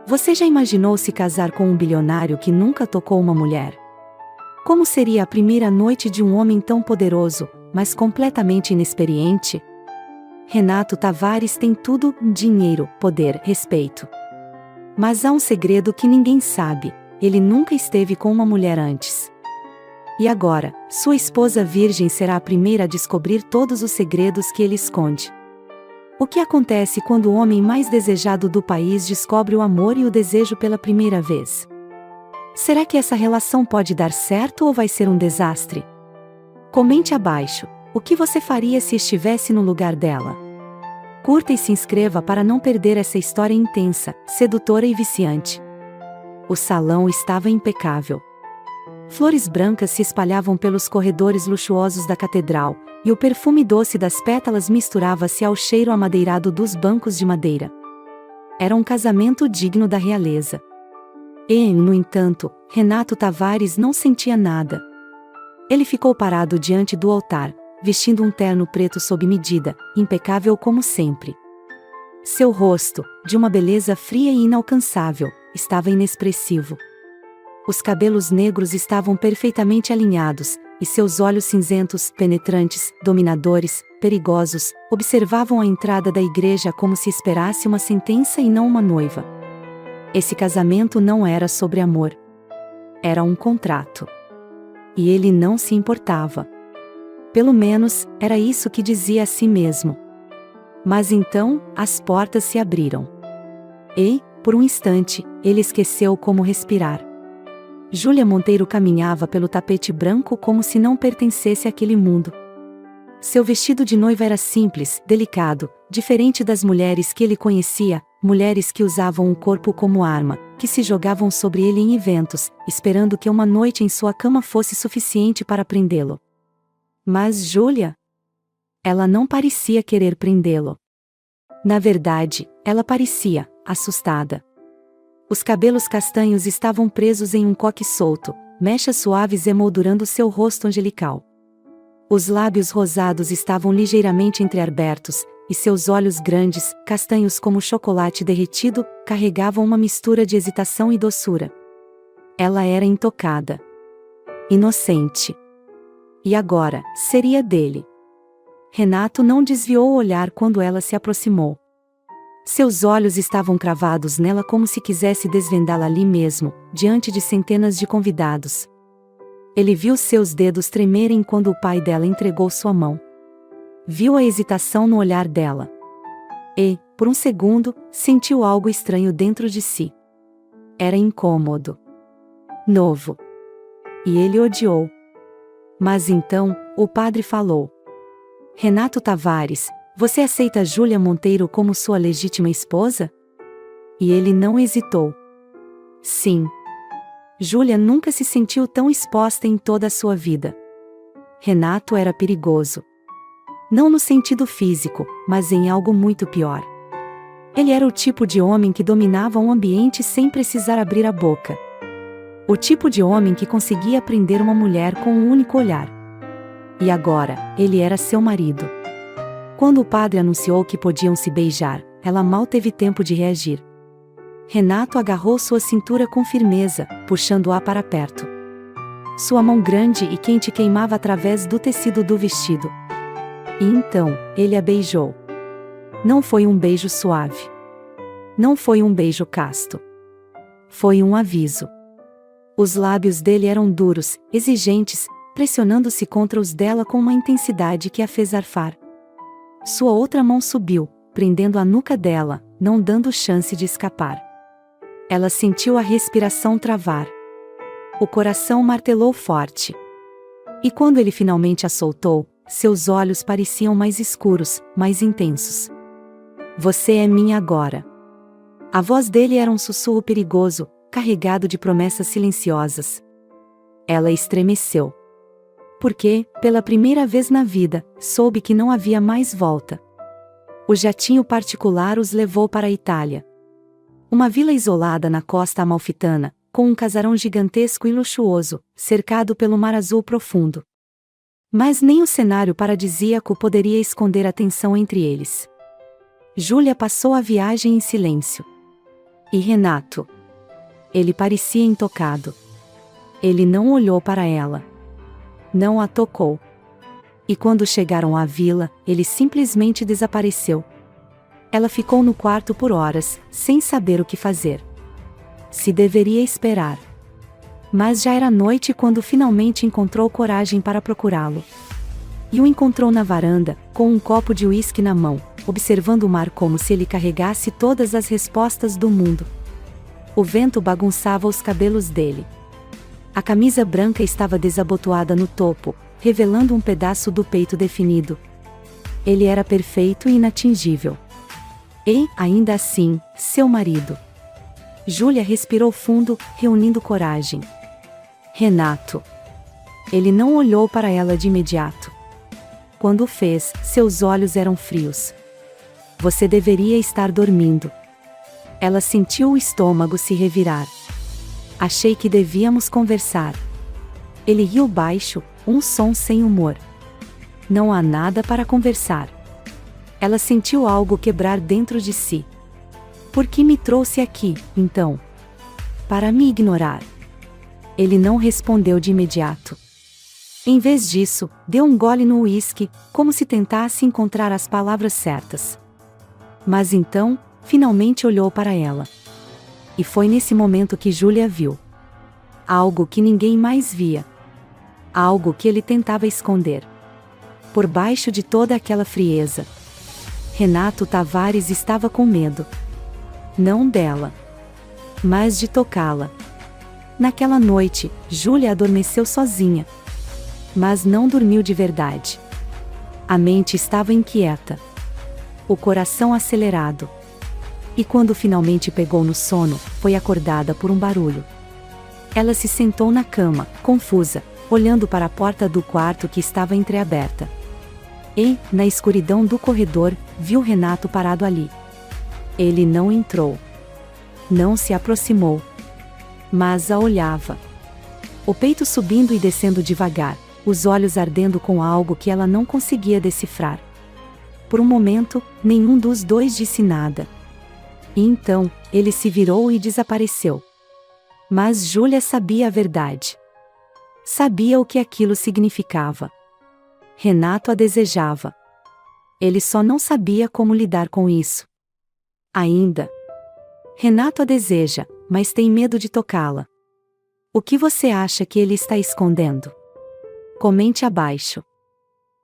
Você já imaginou se casar com um bilionário que nunca tocou uma mulher? Como seria a primeira noite de um homem tão poderoso, mas completamente inexperiente? Renato Tavares tem tudo: dinheiro, poder, respeito. Mas há um segredo que ninguém sabe: ele nunca esteve com uma mulher antes. E agora, sua esposa virgem será a primeira a descobrir todos os segredos que ele esconde. O que acontece quando o homem mais desejado do país descobre o amor e o desejo pela primeira vez? Será que essa relação pode dar certo ou vai ser um desastre? Comente abaixo: o que você faria se estivesse no lugar dela? Curta e se inscreva para não perder essa história intensa, sedutora e viciante. O salão estava impecável. Flores brancas se espalhavam pelos corredores luxuosos da catedral, e o perfume doce das pétalas misturava-se ao cheiro amadeirado dos bancos de madeira. Era um casamento digno da realeza. E, no entanto, Renato Tavares não sentia nada. Ele ficou parado diante do altar, vestindo um terno preto sob medida, impecável como sempre. Seu rosto, de uma beleza fria e inalcançável, estava inexpressivo. Os cabelos negros estavam perfeitamente alinhados, e seus olhos cinzentos, penetrantes, dominadores, perigosos, observavam a entrada da igreja como se esperasse uma sentença e não uma noiva. Esse casamento não era sobre amor. Era um contrato. E ele não se importava. Pelo menos, era isso que dizia a si mesmo. Mas então, as portas se abriram. E, por um instante, ele esqueceu como respirar. Júlia Monteiro caminhava pelo tapete branco como se não pertencesse àquele mundo. Seu vestido de noiva era simples, delicado, diferente das mulheres que ele conhecia, mulheres que usavam o corpo como arma, que se jogavam sobre ele em eventos, esperando que uma noite em sua cama fosse suficiente para prendê-lo. Mas Júlia? Ela não parecia querer prendê-lo. Na verdade, ela parecia assustada. Os cabelos castanhos estavam presos em um coque solto, mechas suaves emoldurando seu rosto angelical. Os lábios rosados estavam ligeiramente entreabertos, e seus olhos grandes, castanhos como chocolate derretido, carregavam uma mistura de hesitação e doçura. Ela era intocada. Inocente. E agora, seria dele. Renato não desviou o olhar quando ela se aproximou. Seus olhos estavam cravados nela como se quisesse desvendá-la ali mesmo, diante de centenas de convidados. Ele viu seus dedos tremerem quando o pai dela entregou sua mão. Viu a hesitação no olhar dela. E, por um segundo, sentiu algo estranho dentro de si. Era incômodo. Novo. E ele odiou. Mas então, o padre falou: Renato Tavares, você aceita Júlia Monteiro como sua legítima esposa? E ele não hesitou. Sim. Júlia nunca se sentiu tão exposta em toda a sua vida. Renato era perigoso. Não no sentido físico, mas em algo muito pior. Ele era o tipo de homem que dominava um ambiente sem precisar abrir a boca. O tipo de homem que conseguia prender uma mulher com um único olhar. E agora, ele era seu marido. Quando o padre anunciou que podiam se beijar, ela mal teve tempo de reagir. Renato agarrou sua cintura com firmeza, puxando-a para perto. Sua mão grande e quente queimava através do tecido do vestido. E então, ele a beijou. Não foi um beijo suave. Não foi um beijo casto. Foi um aviso. Os lábios dele eram duros, exigentes, pressionando-se contra os dela com uma intensidade que a fez arfar. Sua outra mão subiu, prendendo a nuca dela, não dando chance de escapar. Ela sentiu a respiração travar. O coração martelou forte. E quando ele finalmente a soltou, seus olhos pareciam mais escuros, mais intensos. Você é minha agora. A voz dele era um sussurro perigoso, carregado de promessas silenciosas. Ela estremeceu. Porque, pela primeira vez na vida, soube que não havia mais volta. O jatinho particular os levou para a Itália. Uma vila isolada na costa amalfitana, com um casarão gigantesco e luxuoso, cercado pelo mar azul profundo. Mas nem o cenário paradisíaco poderia esconder a tensão entre eles. Júlia passou a viagem em silêncio. E Renato? Ele parecia intocado. Ele não olhou para ela. Não a tocou. E quando chegaram à vila, ele simplesmente desapareceu. Ela ficou no quarto por horas, sem saber o que fazer. Se deveria esperar. Mas já era noite quando finalmente encontrou coragem para procurá-lo. E o encontrou na varanda, com um copo de uísque na mão, observando o mar como se ele carregasse todas as respostas do mundo. O vento bagunçava os cabelos dele. A camisa branca estava desabotoada no topo, revelando um pedaço do peito definido. Ele era perfeito e inatingível. E, ainda assim, seu marido. Júlia respirou fundo, reunindo coragem. Renato. Ele não olhou para ela de imediato. Quando o fez, seus olhos eram frios. Você deveria estar dormindo. Ela sentiu o estômago se revirar. Achei que devíamos conversar. Ele riu baixo, um som sem humor. Não há nada para conversar. Ela sentiu algo quebrar dentro de si. Por que me trouxe aqui, então? Para me ignorar. Ele não respondeu de imediato. Em vez disso, deu um gole no uísque, como se tentasse encontrar as palavras certas. Mas então, finalmente olhou para ela. E foi nesse momento que Júlia viu. Algo que ninguém mais via. Algo que ele tentava esconder. Por baixo de toda aquela frieza, Renato Tavares estava com medo. Não dela, mas de tocá-la. Naquela noite, Júlia adormeceu sozinha. Mas não dormiu de verdade. A mente estava inquieta. O coração acelerado. E quando finalmente pegou no sono, foi acordada por um barulho. Ela se sentou na cama, confusa, olhando para a porta do quarto que estava entreaberta. E, na escuridão do corredor, viu Renato parado ali. Ele não entrou. Não se aproximou. Mas a olhava. O peito subindo e descendo devagar, os olhos ardendo com algo que ela não conseguia decifrar. Por um momento, nenhum dos dois disse nada. E então, ele se virou e desapareceu. Mas Júlia sabia a verdade. Sabia o que aquilo significava. Renato a desejava. Ele só não sabia como lidar com isso. Ainda. Renato a deseja, mas tem medo de tocá-la. O que você acha que ele está escondendo? Comente abaixo.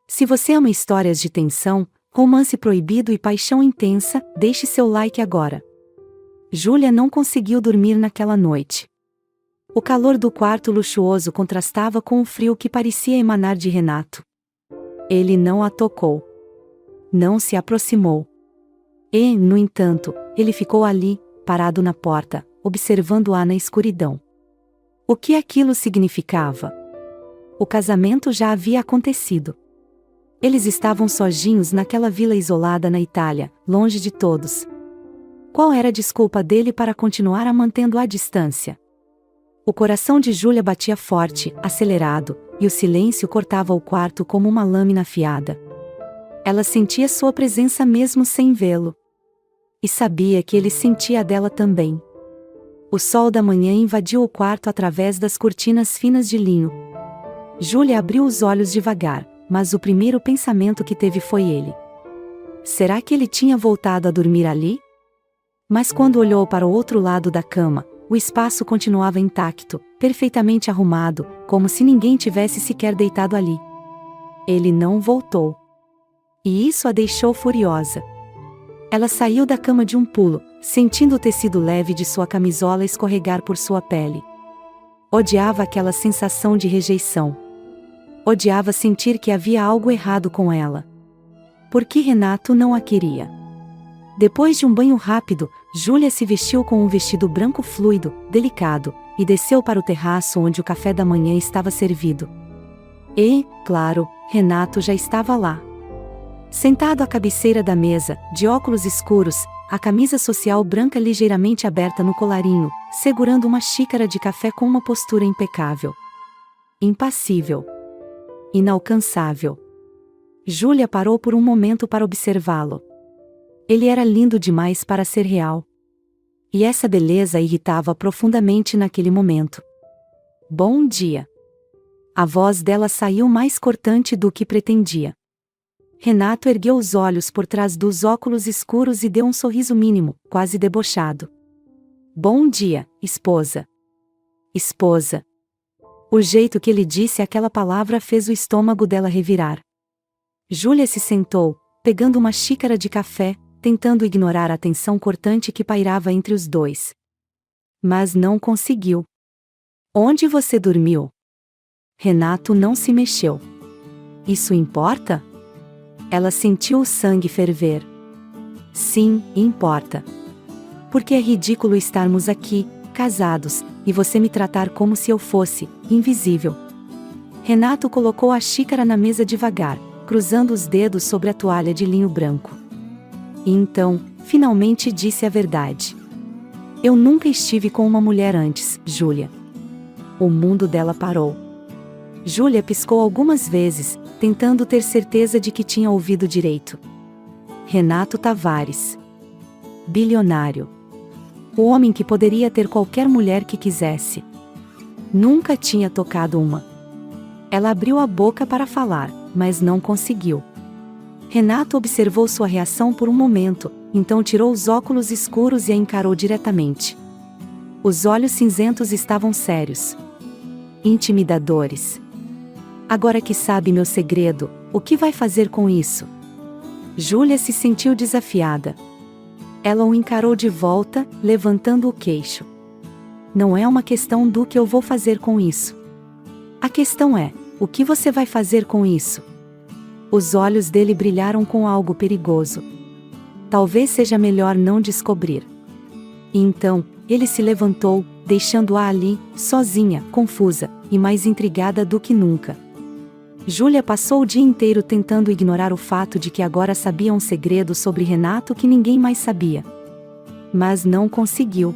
Se você ama histórias de tensão, romance proibido e paixão intensa, deixe seu like agora. Júlia não conseguiu dormir naquela noite. O calor do quarto luxuoso contrastava com o frio que parecia emanar de Renato. Ele não a tocou. Não se aproximou. E, no entanto, ele ficou ali, parado na porta, observando-a na escuridão. O que aquilo significava? O casamento já havia acontecido. Eles estavam sozinhos naquela vila isolada na Itália, longe de todos. Qual era a desculpa dele para continuar a mantendo a distância? O coração de Júlia batia forte, acelerado, e o silêncio cortava o quarto como uma lâmina afiada. Ela sentia sua presença mesmo sem vê-lo. E sabia que ele sentia a dela também. O sol da manhã invadiu o quarto através das cortinas finas de linho. Júlia abriu os olhos devagar, mas o primeiro pensamento que teve foi ele. Será que ele tinha voltado a dormir ali? Mas quando olhou para o outro lado da cama, o espaço continuava intacto, perfeitamente arrumado, como se ninguém tivesse sequer deitado ali. Ele não voltou. E isso a deixou furiosa. Ela saiu da cama de um pulo, sentindo o tecido leve de sua camisola escorregar por sua pele. Odiava aquela sensação de rejeição. Odiava sentir que havia algo errado com ela. Por que Renato não a queria? Depois de um banho rápido, Júlia se vestiu com um vestido branco fluido, delicado, e desceu para o terraço onde o café da manhã estava servido. E, claro, Renato já estava lá. Sentado à cabeceira da mesa, de óculos escuros, a camisa social branca ligeiramente aberta no colarinho, segurando uma xícara de café com uma postura impecável. Impassível. Inalcançável. Júlia parou por um momento para observá-lo. Ele era lindo demais para ser real. E essa beleza irritava profundamente naquele momento. Bom dia. A voz dela saiu mais cortante do que pretendia. Renato ergueu os olhos por trás dos óculos escuros e deu um sorriso mínimo, quase debochado. Bom dia, esposa. Esposa. O jeito que ele disse aquela palavra fez o estômago dela revirar. Júlia se sentou, pegando uma xícara de café, tentando ignorar a tensão cortante que pairava entre os dois. Mas não conseguiu. Onde você dormiu? Renato não se mexeu. Isso importa? Ela sentiu o sangue ferver. Sim, importa. Porque é ridículo estarmos aqui, casados, e você me tratar como se eu fosse invisível. Renato colocou a xícara na mesa devagar, cruzando os dedos sobre a toalha de linho branco. E então, finalmente disse a verdade. Eu nunca estive com uma mulher antes, Júlia. O mundo dela parou. Júlia piscou algumas vezes, tentando ter certeza de que tinha ouvido direito. Renato Tavares. Bilionário. O homem que poderia ter qualquer mulher que quisesse. Nunca tinha tocado uma. Ela abriu a boca para falar, mas não conseguiu. Renato observou sua reação por um momento, então tirou os óculos escuros e a encarou diretamente. Os olhos cinzentos estavam sérios. Intimidadores. Agora que sabe meu segredo, o que vai fazer com isso? Júlia se sentiu desafiada. Ela o encarou de volta, levantando o queixo. Não é uma questão do que eu vou fazer com isso. A questão é, o que você vai fazer com isso? Os olhos dele brilharam com algo perigoso. Talvez seja melhor não descobrir. E então, ele se levantou, deixando-a ali, sozinha, confusa, e mais intrigada do que nunca. Júlia passou o dia inteiro tentando ignorar o fato de que agora sabia um segredo sobre Renato que ninguém mais sabia. Mas não conseguiu.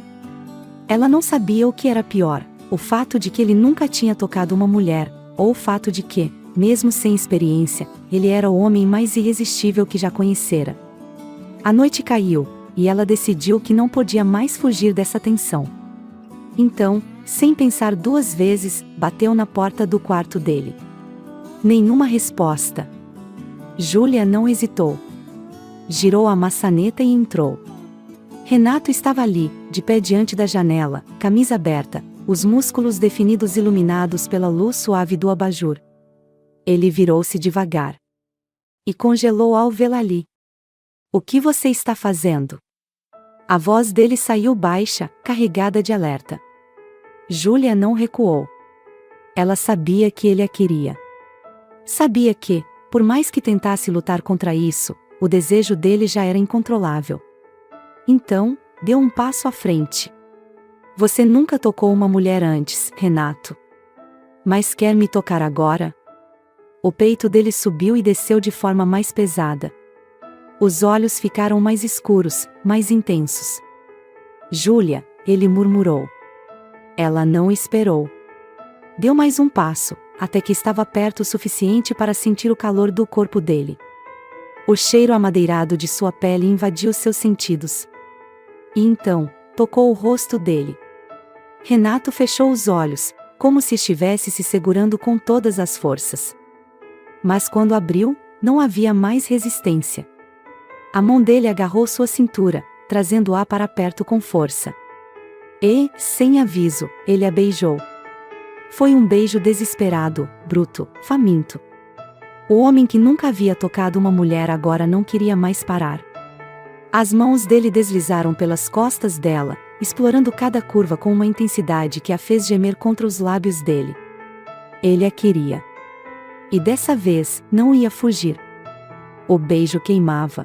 Ela não sabia o que era pior, o fato de que ele nunca tinha tocado uma mulher, ou o fato de que, mesmo sem experiência, ele era o homem mais irresistível que já conhecera. A noite caiu, e ela decidiu que não podia mais fugir dessa tensão. Então, sem pensar duas vezes, bateu na porta do quarto dele. Nenhuma resposta. Júlia não hesitou. Girou a maçaneta e entrou. Renato estava ali, de pé diante da janela, camisa aberta, os músculos definidos iluminados pela luz suave do abajur. Ele virou-se devagar. E congelou ao vê-la ali. O que você está fazendo? A voz dele saiu baixa, carregada de alerta. Júlia não recuou. Ela sabia que ele a queria. Sabia que, por mais que tentasse lutar contra isso, o desejo dele já era incontrolável. Então, deu um passo à frente. Você nunca tocou uma mulher antes, Renato. Mas quer me tocar agora? O peito dele subiu e desceu de forma mais pesada. Os olhos ficaram mais escuros, mais intensos. Júlia, ele murmurou. Ela não esperou. Deu mais um passo, até que estava perto o suficiente para sentir o calor do corpo dele. O cheiro amadeirado de sua pele invadiu seus sentidos. E então, tocou o rosto dele. Renato fechou os olhos, como se estivesse se segurando com todas as forças. Mas quando abriu, não havia mais resistência. A mão dele agarrou sua cintura, trazendo-a para perto com força. E, sem aviso, ele a beijou. Foi um beijo desesperado, bruto, faminto. O homem que nunca havia tocado uma mulher agora não queria mais parar. As mãos dele deslizaram pelas costas dela, explorando cada curva com uma intensidade que a fez gemer contra os lábios dele. Ele a queria. E dessa vez, não ia fugir. O beijo queimava.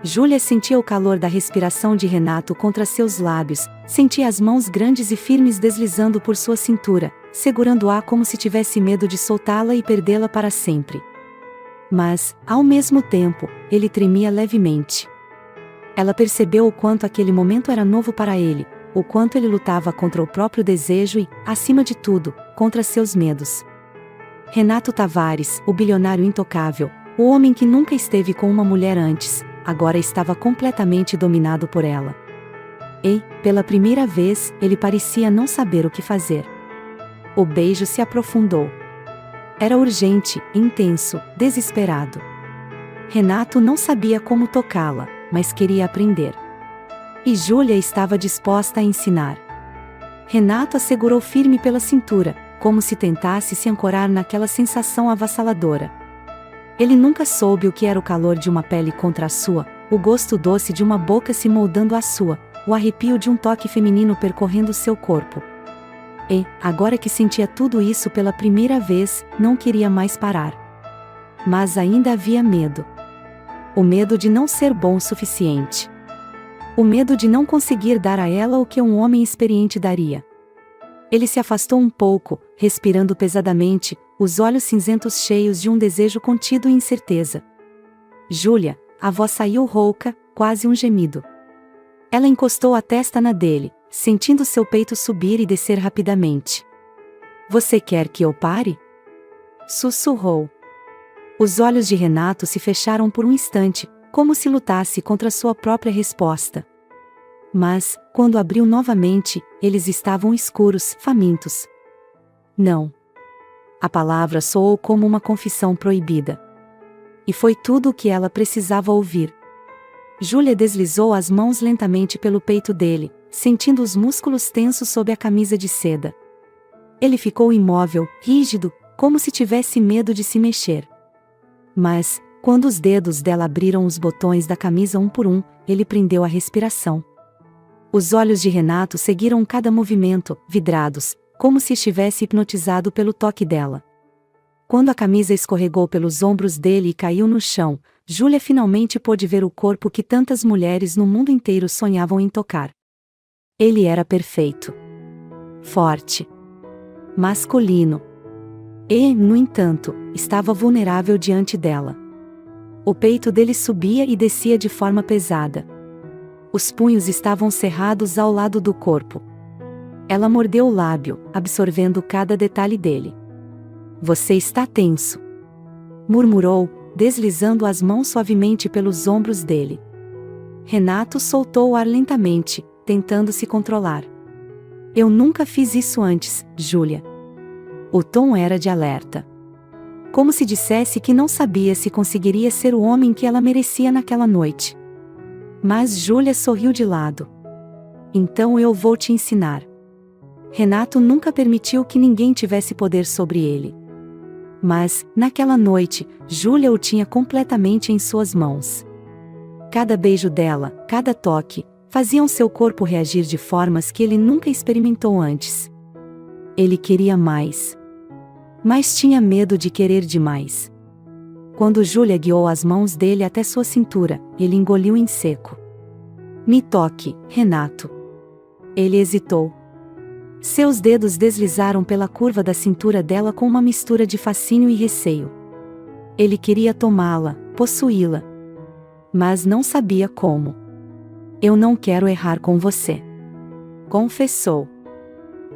Júlia sentia o calor da respiração de Renato contra seus lábios, sentia as mãos grandes e firmes deslizando por sua cintura, segurando-a como se tivesse medo de soltá-la e perdê-la para sempre. Mas, ao mesmo tempo, ele tremia levemente. Ela percebeu o quanto aquele momento era novo para ele, o quanto ele lutava contra o próprio desejo e, acima de tudo, contra seus medos. Renato Tavares, o bilionário intocável, o homem que nunca esteve com uma mulher antes, agora estava completamente dominado por ela. E, pela primeira vez, ele parecia não saber o que fazer. O beijo se aprofundou. Era urgente, intenso, desesperado. Renato não sabia como tocá-la, mas queria aprender. E Júlia estava disposta a ensinar. Renato a segurou firme pela cintura, como se tentasse se ancorar naquela sensação avassaladora. Ele nunca soube o que era o calor de uma pele contra a sua, o gosto doce de uma boca se moldando à sua, o arrepio de um toque feminino percorrendo seu corpo. E, agora que sentia tudo isso pela primeira vez, não queria mais parar. Mas ainda havia medo. O medo de não ser bom o suficiente. O medo de não conseguir dar a ela o que um homem experiente daria. Ele se afastou um pouco, respirando pesadamente, os olhos cinzentos cheios de um desejo contido e incerteza. Júlia, a voz saiu rouca, quase um gemido. Ela encostou a testa na dele, sentindo seu peito subir e descer rapidamente. Você quer que eu pare? Sussurrou. Os olhos de Renato se fecharam por um instante, como se lutasse contra sua própria resposta. Mas, quando abriu novamente, eles estavam escuros, famintos. Não. A palavra soou como uma confissão proibida. E foi tudo o que ela precisava ouvir. Júlia deslizou as mãos lentamente pelo peito dele, sentindo os músculos tensos sob a camisa de seda. Ele ficou imóvel, rígido, como se tivesse medo de se mexer. Mas, quando os dedos dela abriram os botões da camisa um por um, ele prendeu a respiração. Os olhos de Renato seguiram cada movimento, vidrados, como se estivesse hipnotizado pelo toque dela. Quando a camisa escorregou pelos ombros dele e caiu no chão, Júlia finalmente pôde ver o corpo que tantas mulheres no mundo inteiro sonhavam em tocar. Ele era perfeito. Forte. Masculino. E, no entanto, estava vulnerável diante dela. O peito dele subia e descia de forma pesada. Os punhos estavam cerrados ao lado do corpo. Ela mordeu o lábio, absorvendo cada detalhe dele. Você está tenso. Murmurou, deslizando as mãos suavemente pelos ombros dele. Renato soltou o ar lentamente, tentando se controlar. Eu nunca fiz isso antes, Júlia. O tom era de alerta. Como se dissesse que não sabia se conseguiria ser o homem que ela merecia naquela noite. Mas Júlia sorriu de lado. Então eu vou te ensinar. Renato nunca permitiu que ninguém tivesse poder sobre ele. Mas, naquela noite, Júlia o tinha completamente em suas mãos. Cada beijo dela, cada toque, faziam seu corpo reagir de formas que ele nunca experimentou antes. Ele queria mais. Mas tinha medo de querer demais. Quando Júlia guiou as mãos dele até sua cintura, ele engoliu em seco. Me toque, Renato. Ele hesitou. Seus dedos deslizaram pela curva da cintura dela com uma mistura de fascínio e receio. Ele queria tomá-la, possuí-la. Mas não sabia como. Eu não quero errar com você. Confessou.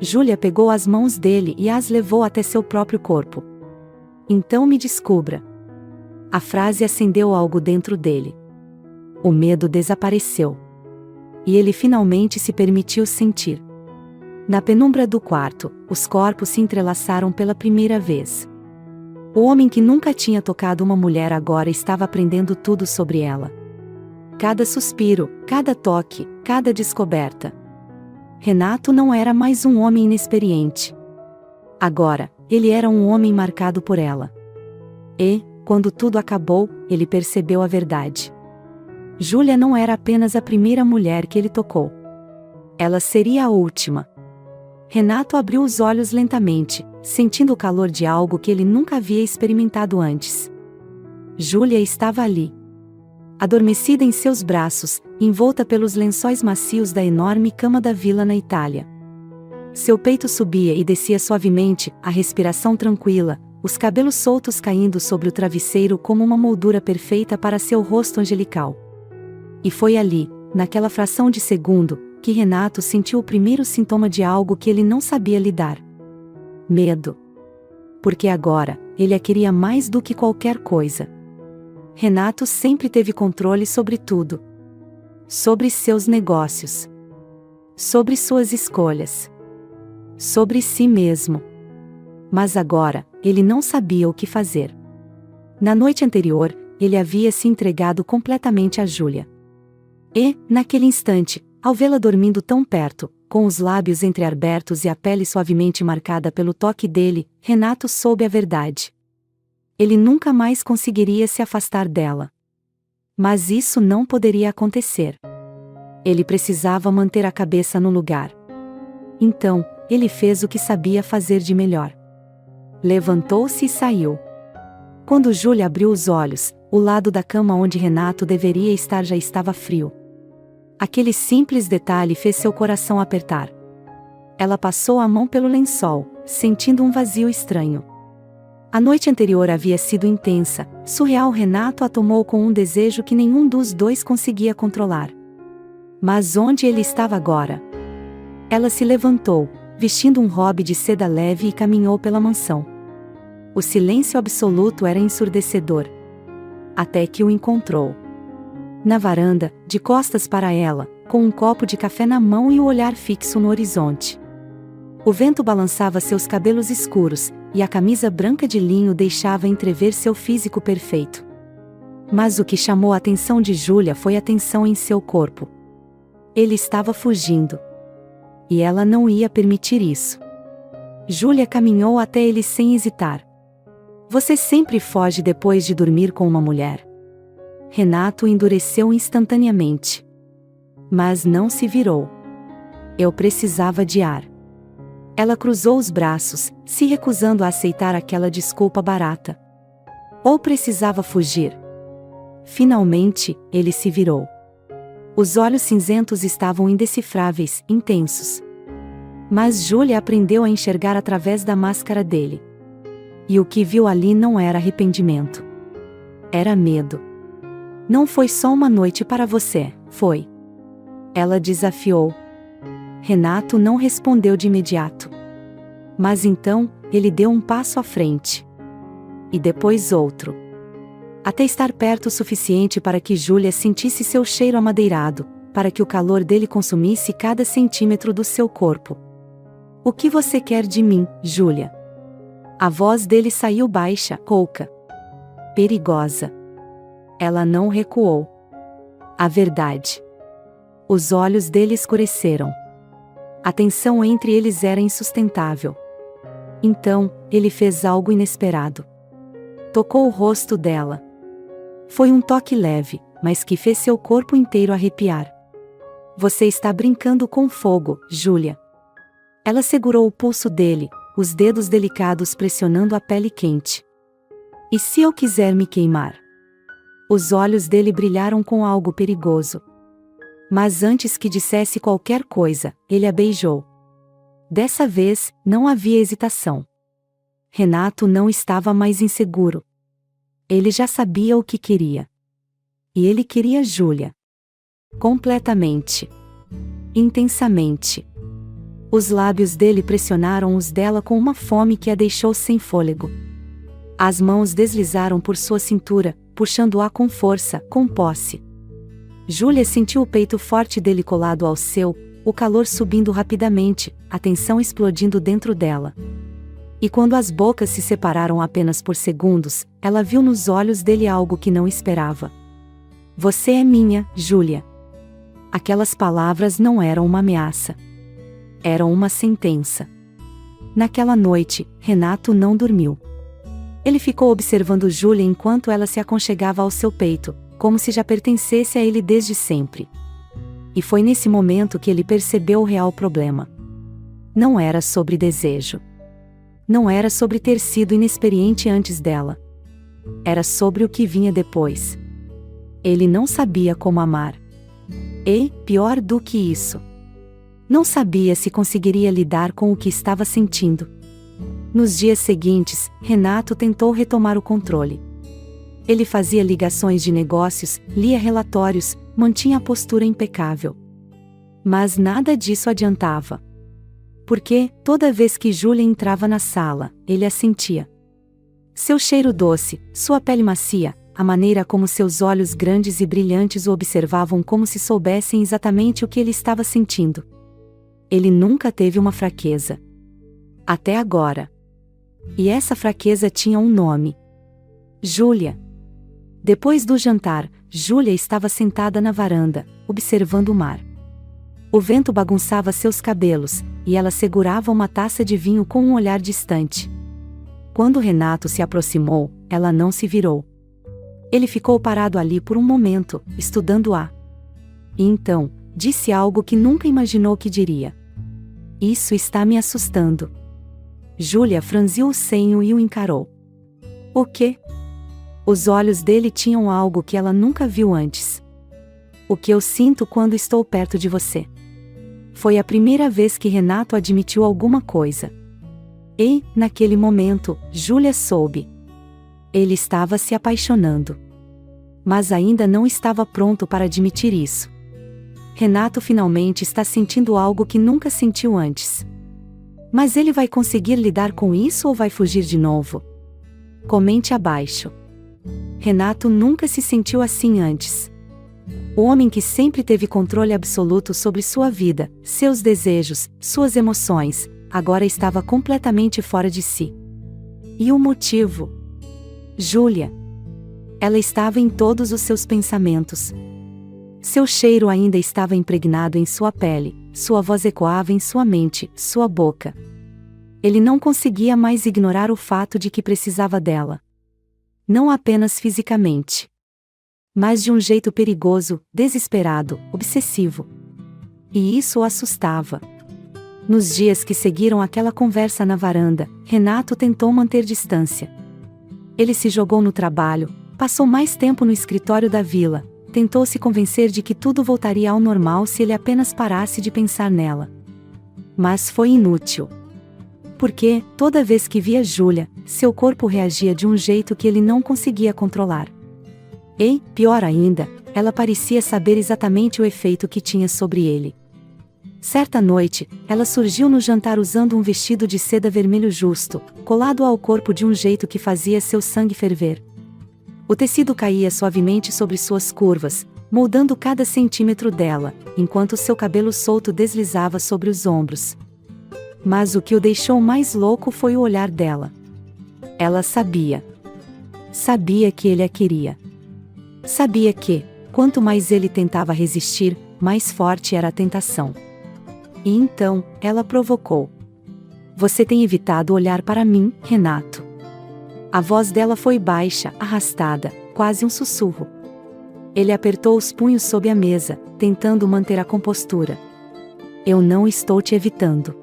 Júlia pegou as mãos dele e as levou até seu próprio corpo. Então me descubra. A frase acendeu algo dentro dele. O medo desapareceu. E ele finalmente se permitiu sentir. Na penumbra do quarto, os corpos se entrelaçaram pela primeira vez. O homem que nunca tinha tocado uma mulher agora estava aprendendo tudo sobre ela. Cada suspiro, cada toque, cada descoberta. Renato não era mais um homem inexperiente. Agora, ele era um homem marcado por ela. E, quando tudo acabou, ele percebeu a verdade. Júlia não era apenas a primeira mulher que ele tocou. Ela seria a última. Renato abriu os olhos lentamente, sentindo o calor de algo que ele nunca havia experimentado antes. Júlia estava ali. Adormecida em seus braços, envolta pelos lençóis macios da enorme cama da vila na Itália. Seu peito subia e descia suavemente, a respiração tranquila, os cabelos soltos caindo sobre o travesseiro como uma moldura perfeita para seu rosto angelical. E foi ali, naquela fração de segundo, que Renato sentiu o primeiro sintoma de algo que ele não sabia lidar. Medo. Porque agora, ele a queria mais do que qualquer coisa. Renato sempre teve controle sobre tudo. Sobre seus negócios. sobre suas escolhas, sobre si mesmo. Mas agora, ele não sabia o que fazer. Na noite anterior, ele havia se entregado completamente a Júlia. E, naquele instante, ao vê-la dormindo tão perto, com os lábios entreabertos e a pele suavemente marcada pelo toque dele, Renato soube a verdade. Ele nunca mais conseguiria se afastar dela. Mas isso não poderia acontecer. Ele precisava manter a cabeça no lugar. Então, ele fez o que sabia fazer de melhor. Levantou-se e saiu. Quando Júlia abriu os olhos, o lado da cama onde Renato deveria estar já estava frio. Aquele simples detalhe fez seu coração apertar. Ela passou a mão pelo lençol, sentindo um vazio estranho. A noite anterior havia sido intensa, surreal. Renato a tomou com um desejo que nenhum dos dois conseguia controlar. Mas onde ele estava agora? Ela se levantou, vestindo um robe de seda leve e caminhou pela mansão. O silêncio absoluto era ensurdecedor. Até que o encontrou. Na varanda, de costas para ela, com um copo de café na mão e o olhar fixo no horizonte. O vento balançava seus cabelos escuros, e a camisa branca de linho deixava entrever seu físico perfeito. Mas o que chamou a atenção de Júlia foi a tensão em seu corpo. Ele estava fugindo. E ela não ia permitir isso. Júlia caminhou até ele sem hesitar. Você sempre foge depois de dormir com uma mulher. Renato endureceu instantaneamente. Mas não se virou. Eu precisava de ar. Ela cruzou os braços, se recusando a aceitar aquela desculpa barata. Ou precisava fugir. Finalmente, ele se virou. Os olhos cinzentos estavam indecifráveis, intensos. Mas Júlia aprendeu a enxergar através da máscara dele. E o que viu ali não era arrependimento. Era medo. Não foi só uma noite para você, foi? Ela desafiou. Renato não respondeu de imediato. Mas então, ele deu um passo à frente. E depois outro. Até estar perto o suficiente para que Júlia sentisse seu cheiro amadeirado, para que o calor dele consumisse cada centímetro do seu corpo. O que você quer de mim, Júlia? A voz dele saiu baixa, rouca. Perigosa. Ela não recuou. A verdade. Os olhos dele escureceram. A tensão entre eles era insustentável. Então, ele fez algo inesperado. Tocou o rosto dela. Foi um toque leve, mas que fez seu corpo inteiro arrepiar. Você está brincando com fogo, Júlia. Ela segurou o pulso dele, os dedos delicados pressionando a pele quente. E se eu quiser me queimar? Os olhos dele brilharam com algo perigoso. Mas antes que dissesse qualquer coisa, ele a beijou. Dessa vez, não havia hesitação. Renato não estava mais inseguro. Ele já sabia o que queria. E ele queria Júlia. Completamente. Intensamente. Os lábios dele pressionaram os dela com uma fome que a deixou sem fôlego. As mãos deslizaram por sua cintura, puxando-a com força, com posse. Júlia sentiu o peito forte dele colado ao seu, o calor subindo rapidamente, a tensão explodindo dentro dela. E quando as bocas se separaram apenas por segundos, ela viu nos olhos dele algo que não esperava. Você é minha, Júlia. Aquelas palavras não eram uma ameaça. Eram uma sentença. Naquela noite, Renato não dormiu. Ele ficou observando Júlia enquanto ela se aconchegava ao seu peito, como se já pertencesse a ele desde sempre. E foi nesse momento que ele percebeu o real problema. Não era sobre desejo. Não era sobre ter sido inexperiente antes dela. Era sobre o que vinha depois. Ele não sabia como amar. E, pior do que isso, não sabia se conseguiria lidar com o que estava sentindo. Nos dias seguintes, Renato tentou retomar o controle. Ele fazia ligações de negócios, lia relatórios, mantinha a postura impecável. Mas nada disso adiantava. Porque, toda vez que Júlia entrava na sala, ele a sentia. Seu cheiro doce, sua pele macia, a maneira como seus olhos grandes e brilhantes o observavam como se soubessem exatamente o que ele estava sentindo. Ele nunca teve uma fraqueza. Até agora. E essa fraqueza tinha um nome. Júlia. Depois do jantar, Júlia estava sentada na varanda, observando o mar. O vento bagunçava seus cabelos, e ela segurava uma taça de vinho com um olhar distante. Quando Renato se aproximou, ela não se virou. Ele ficou parado ali por um momento, estudando-a. E então, disse algo que nunca imaginou que diria. Isso está me assustando. Júlia franziu o senho e o encarou. O quê? Os olhos dele tinham algo que ela nunca viu antes. O que eu sinto quando estou perto de você. Foi a primeira vez que Renato admitiu alguma coisa. E, naquele momento, Júlia soube. Ele estava se apaixonando. Mas ainda não estava pronto para admitir isso. Renato finalmente está sentindo algo que nunca sentiu antes. Mas ele vai conseguir lidar com isso ou vai fugir de novo? Comente abaixo. Renato nunca se sentiu assim antes. O homem que sempre teve controle absoluto sobre sua vida, seus desejos, suas emoções, agora estava completamente fora de si. E o motivo? Júlia. Ela estava em todos os seus pensamentos. Seu cheiro ainda estava impregnado em sua pele, sua voz ecoava em sua mente, sua boca. Ele não conseguia mais ignorar o fato de que precisava dela. Não apenas fisicamente. Mas de um jeito perigoso, desesperado, obsessivo. E isso o assustava. Nos dias que seguiram aquela conversa na varanda, Renato tentou manter distância. Ele se jogou no trabalho, passou mais tempo no escritório da vila, tentou se convencer de que tudo voltaria ao normal se ele apenas parasse de pensar nela. Mas foi inútil. Porque, toda vez que via Júlia, seu corpo reagia de um jeito que ele não conseguia controlar. E, pior ainda, ela parecia saber exatamente o efeito que tinha sobre ele. Certa noite, ela surgiu no jantar usando um vestido de seda vermelho justo, colado ao corpo de um jeito que fazia seu sangue ferver. O tecido caía suavemente sobre suas curvas, moldando cada centímetro dela, enquanto seu cabelo solto deslizava sobre os ombros. Mas o que o deixou mais louco foi o olhar dela. Ela sabia. Sabia que ele a queria. Sabia que, quanto mais ele tentava resistir, mais forte era a tentação. E então, ela provocou. Você tem evitado olhar para mim, Renato. A voz dela foi baixa, arrastada, quase um sussurro. Ele apertou os punhos sob a mesa, tentando manter a compostura. Eu não estou te evitando.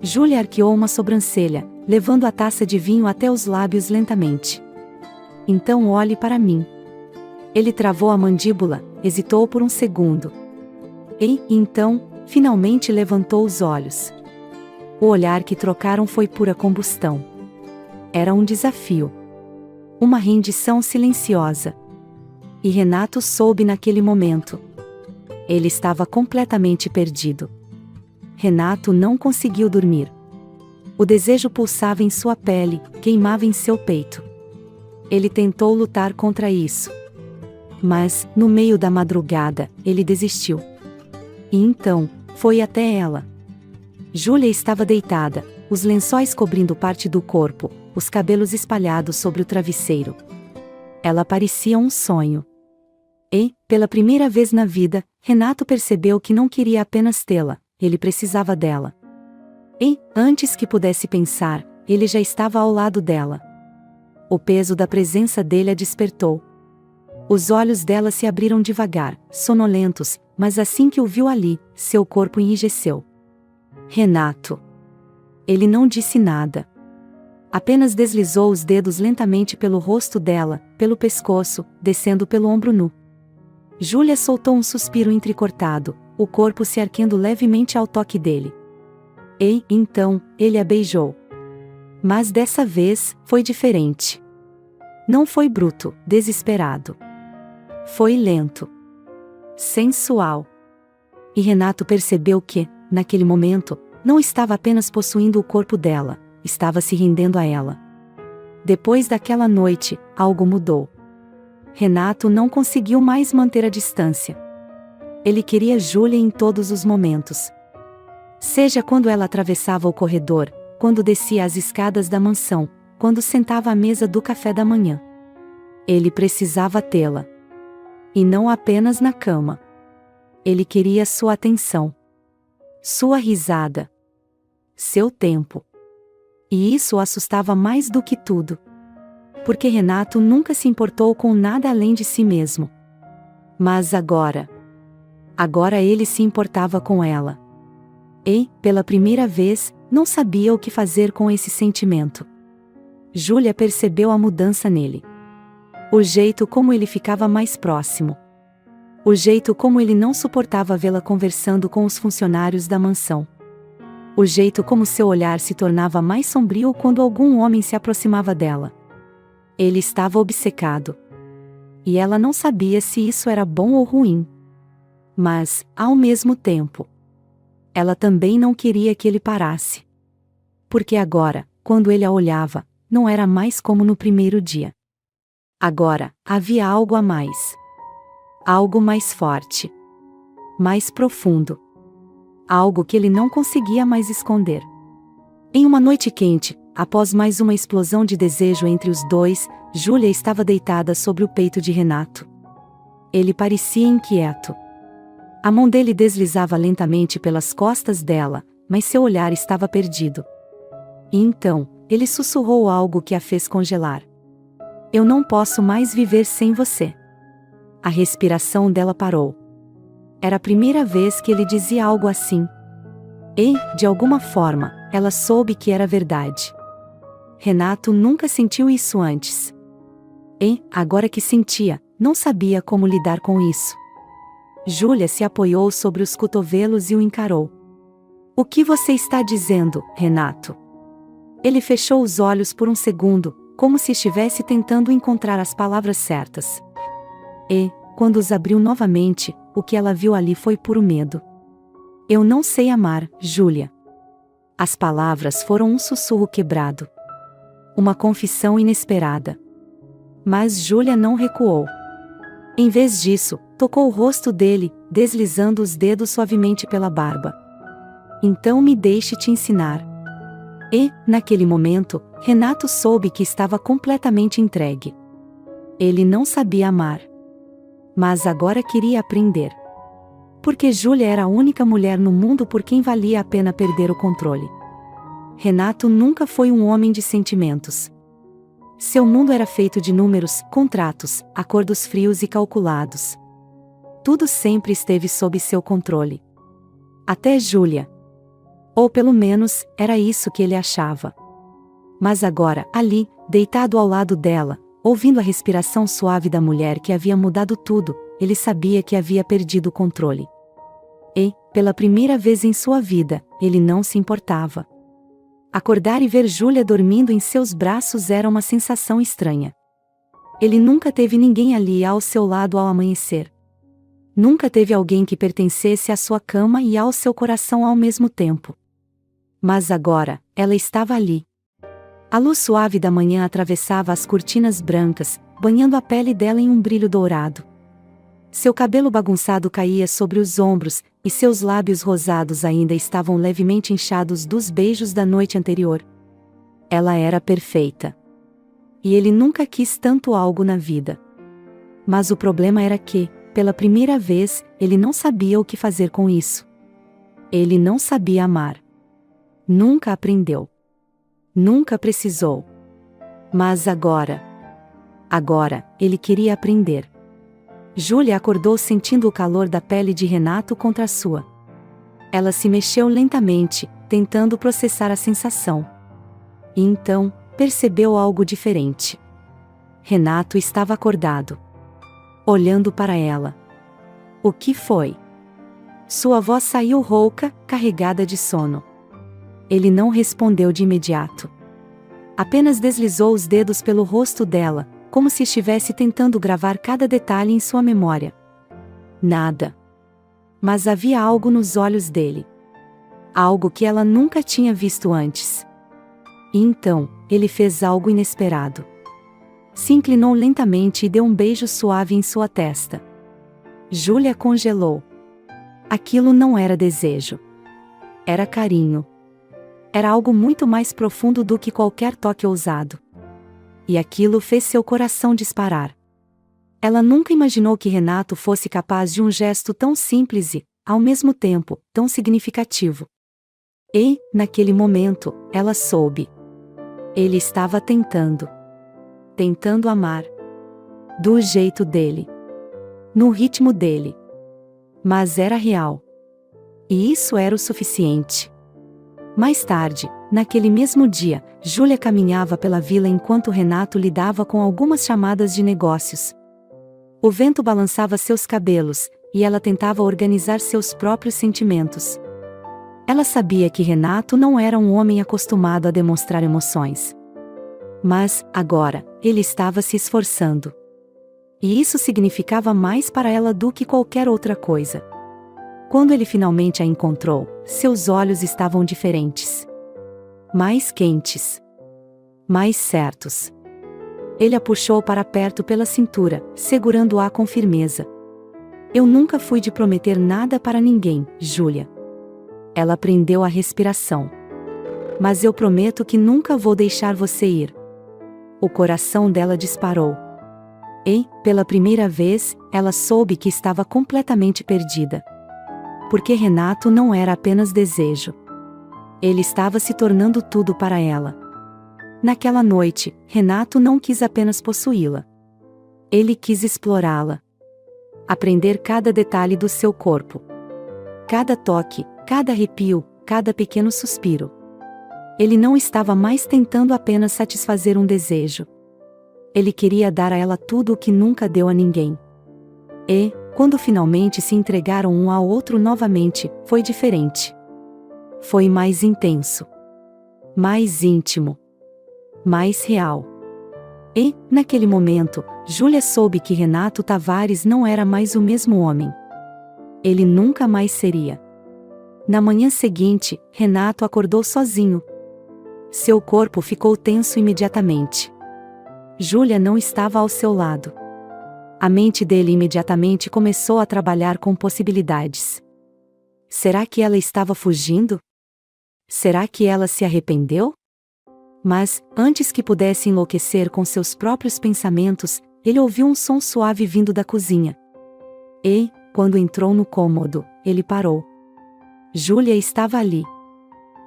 Júlia arqueou uma sobrancelha, levando a taça de vinho até os lábios lentamente. Então olhe para mim. Ele travou a mandíbula, hesitou por um segundo. E, então, finalmente levantou os olhos. O olhar que trocaram foi pura combustão. Era um desafio. Uma rendição silenciosa. E Renato soube naquele momento. Ele estava completamente perdido. Renato não conseguiu dormir. O desejo pulsava em sua pele, queimava em seu peito. Ele tentou lutar contra isso. Mas, no meio da madrugada, ele desistiu. E então, foi até ela. Júlia estava deitada, os lençóis cobrindo parte do corpo, os cabelos espalhados sobre o travesseiro. Ela parecia um sonho. E, pela primeira vez na vida, Renato percebeu que não queria apenas tê-la, ele precisava dela. E, antes que pudesse pensar, ele já estava ao lado dela. O peso da presença dele a despertou. Os olhos dela se abriram devagar, sonolentos, mas assim que o viu ali, seu corpo enrijeceu. Renato. Ele não disse nada. Apenas deslizou os dedos lentamente pelo rosto dela, pelo pescoço, descendo pelo ombro nu. Júlia soltou um suspiro entrecortado, o corpo se erguendo levemente ao toque dele. E, então, ele a beijou. Mas dessa vez, foi diferente. Não foi bruto, desesperado. Foi lento. Sensual. E Renato percebeu que, naquele momento, não estava apenas possuindo o corpo dela, estava se rendendo a ela. Depois daquela noite, algo mudou. Renato não conseguiu mais manter a distância. Ele queria Júlia em todos os momentos. Seja quando ela atravessava o corredor, quando descia as escadas da mansão, quando sentava à mesa do café da manhã. Ele precisava tê-la. E não apenas na cama. Ele queria sua atenção. Sua risada. Seu tempo. E isso o assustava mais do que tudo. Porque Renato nunca se importou com nada além de si mesmo. Mas agora ele se importava com ela. E, pela primeira vez, não sabia o que fazer com esse sentimento. Júlia percebeu a mudança nele. O jeito como ele ficava mais próximo. O jeito como ele não suportava vê-la conversando com os funcionários da mansão. O jeito como seu olhar se tornava mais sombrio quando algum homem se aproximava dela. Ele estava obcecado. E ela não sabia se isso era bom ou ruim. Mas, ao mesmo tempo, ela também não queria que ele parasse. Porque agora, quando ele a olhava, não era mais como no primeiro dia. Agora, havia algo a mais. Algo mais forte. Mais profundo. Algo que ele não conseguia mais esconder. Em uma noite quente, após mais uma explosão de desejo entre os dois, Júlia estava deitada sobre o peito de Renato. Ele parecia inquieto. A mão dele deslizava lentamente pelas costas dela, mas seu olhar estava perdido. E então, ele sussurrou algo que a fez congelar. Eu não posso mais viver sem você. A respiração dela parou. Era a primeira vez que ele dizia algo assim. E, de alguma forma, ela soube que era verdade. Renato nunca sentiu isso antes. E, agora que sentia, não sabia como lidar com isso. Júlia se apoiou sobre os cotovelos e o encarou. O que você está dizendo, Renato? Ele fechou os olhos por um segundo, como se estivesse tentando encontrar as palavras certas. E, quando os abriu novamente, o que ela viu ali foi puro medo. Eu não sei amar, Júlia. As palavras foram um sussurro quebrado. Uma confissão inesperada. Mas Júlia não recuou. Em vez disso, tocou o rosto dele, deslizando os dedos suavemente pela barba. Então me deixe te ensinar. E, naquele momento, Renato soube que estava completamente entregue. Ele não sabia amar. Mas agora queria aprender. Porque Júlia era a única mulher no mundo por quem valia a pena perder o controle. Renato nunca foi um homem de sentimentos. Seu mundo era feito de números, contratos, acordos frios e calculados. Tudo sempre esteve sob seu controle. Até Júlia. Ou pelo menos, era isso que ele achava. Mas agora, ali, deitado ao lado dela, ouvindo a respiração suave da mulher que havia mudado tudo, ele sabia que havia perdido o controle. E, pela primeira vez em sua vida, ele não se importava. Acordar e ver Júlia dormindo em seus braços era uma sensação estranha. Ele nunca teve ninguém ali ao seu lado ao amanhecer. Nunca teve alguém que pertencesse à sua cama e ao seu coração ao mesmo tempo. Mas agora, ela estava ali. A luz suave da manhã atravessava as cortinas brancas, banhando a pele dela em um brilho dourado. Seu cabelo bagunçado caía sobre os ombros, e seus lábios rosados ainda estavam levemente inchados dos beijos da noite anterior. Ela era perfeita. E ele nunca quis tanto algo na vida. Mas o problema era que, pela primeira vez, ele não sabia o que fazer com isso. Ele não sabia amar. Nunca aprendeu. Nunca precisou. Mas agora, ele queria aprender. Júlia acordou sentindo o calor da pele de Renato contra a sua. Ela se mexeu lentamente, tentando processar a sensação. E então, percebeu algo diferente. Renato estava acordado. Olhando para ela. O que foi? Sua voz saiu rouca, carregada de sono. Ele não respondeu de imediato. Apenas deslizou os dedos pelo rosto dela, como se estivesse tentando gravar cada detalhe em sua memória. Nada. Mas havia algo nos olhos dele. Algo que ela nunca tinha visto antes. E então, ele fez algo inesperado. Se inclinou lentamente e deu um beijo suave em sua testa. Júlia congelou. Aquilo não era desejo. Era carinho. Era algo muito mais profundo do que qualquer toque ousado. E aquilo fez seu coração disparar. Ela nunca imaginou que Renato fosse capaz de um gesto tão simples e, ao mesmo tempo, tão significativo. E, naquele momento, ela soube. Ele estava tentando amar. Do jeito dele. No ritmo dele. Mas era real. E isso era o suficiente. Mais tarde, naquele mesmo dia, Júlia caminhava pela vila enquanto Renato lidava com algumas chamadas de negócios. O vento balançava seus cabelos, e ela tentava organizar seus próprios sentimentos. Ela sabia que Renato não era um homem acostumado a demonstrar emoções. Mas, agora, ele estava se esforçando. E isso significava mais para ela do que qualquer outra coisa. Quando ele finalmente a encontrou, seus olhos estavam diferentes. Mais quentes. Mais certos. Ele a puxou para perto pela cintura, segurando-a com firmeza. Eu nunca fui de prometer nada para ninguém, Júlia. Ela prendeu a respiração. Mas eu prometo que nunca vou deixar você ir. O coração dela disparou. E, pela primeira vez, ela soube que estava completamente perdida. Porque Renato não era apenas desejo. Ele estava se tornando tudo para ela. Naquela noite, Renato não quis apenas possuí-la. Ele quis explorá-la. Aprender cada detalhe do seu corpo. Cada toque, cada arrepio, cada pequeno suspiro. Ele não estava mais tentando apenas satisfazer um desejo. Ele queria dar a ela tudo o que nunca deu a ninguém. E, quando finalmente se entregaram um ao outro novamente, foi diferente. Foi mais intenso. Mais íntimo. Mais real. E, naquele momento, Júlia soube que Renato Tavares não era mais o mesmo homem. Ele nunca mais seria. Na manhã seguinte, Renato acordou sozinho. Seu corpo ficou tenso imediatamente. Júlia não estava ao seu lado. A mente dele imediatamente começou a trabalhar com possibilidades. Será que ela estava fugindo? Será que ela se arrependeu? Mas, antes que pudesse enlouquecer com seus próprios pensamentos, ele ouviu um som suave vindo da cozinha. E, quando entrou no cômodo, ele parou. Júlia estava ali.